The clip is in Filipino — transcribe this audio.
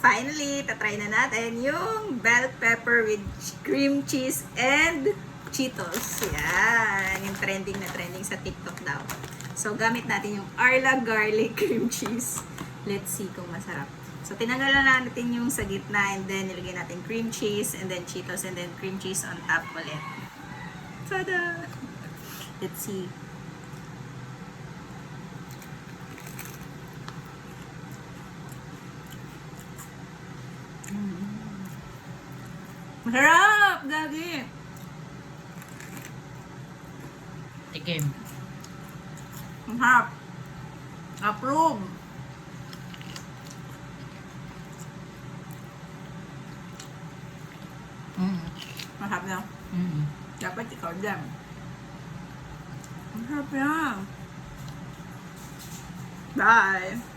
finally, tatry na natin yung bell pepper with cream cheese and Cheetos. Yan. Yung trending na trending sa TikTok daw. So, gamit natin yung Arla garlic cream cheese. Let's see kung masarap. So, tinanggalan na natin yung sa gitna and then nilagay natin cream cheese and then Cheetos and then cream cheese on top ulit. Tada! Let's see. Masarap! Gagi! Tikim. Masarap! Approve! Masarap na. Dapat ikaw dyan. Masarap yan. Bye!